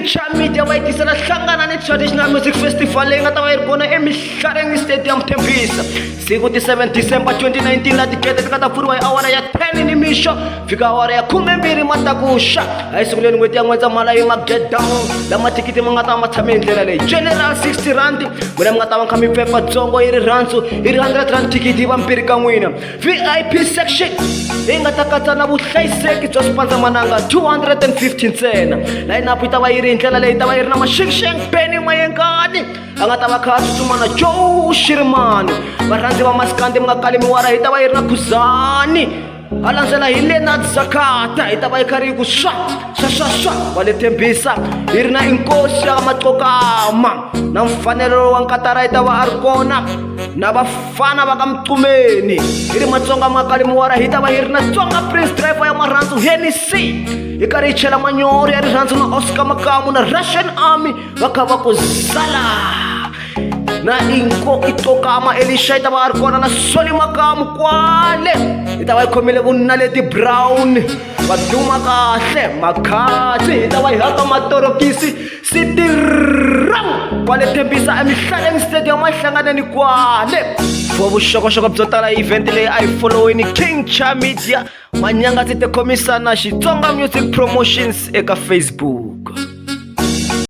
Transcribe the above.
King Cha Media va yitisela hlangana ni Traditional Music Festival leyi nga ta va yi ri kona eMhlareng Stadium Tembisa siku ti 7 December 2019 la tikete ti nga ta pfuriwa hi awara ya 10 nimixo fika awara ya 12 matakuxa hayi siku leri n'hweti ya N'wendzamhala yi ma get down la mathikiti ma nga ta ma tshame hi ndlela leyi general 60 rand n'wina mi nga ta va kha mi pfefa dzongo yi ri rhandzu yi ri 100 rand thikiti yi va mbirhi ka n'wina VIP section leyi nga ta katsa na vuhlayiseki bya swipandzamananga 250 ntsena line-up yi ta va yi ri hi ndlela leyi ta va yi ri na Mashingsheng Benny Mayengani a nga ta va kha a tsutsuma na Joe Shirimani varhandzi va maskandi mi nga kali miwara hi ta va yi ri na Khuzani a landzela hi Leonard Zakata hi ta va yi kha ri yi ku swa wa le Tembisa hi ri na Inkosi ya Maqokama na Mfanelo wa Nkatara hi ta va a ri kona na vafana va ka Mcumeni hi ri Matsonga mi nga kali miwara hi ta va hi ri na Tsonga Prince Driver ya marhandzu Hennessy hi karhi hi chela manyoro ya rirhandzu na Oscar Makamu na Russian Army va kha va ku zala na Inko Itokama Elisha hi ta va a ri kona na Soli Makamu kwale hi ta va hi khomile vuNaledi Brown va duma kahle Makhadzi hi ta va hi haka matorokisi City Round kwale Tembisa eMhlareng Stadium a hi hlanganeni kwale for vuxokoxoko byo tala event leyi a yi followini King Cha Media Manyangatsi te khomisa na Xitsonga Music Promotions eka Facebook.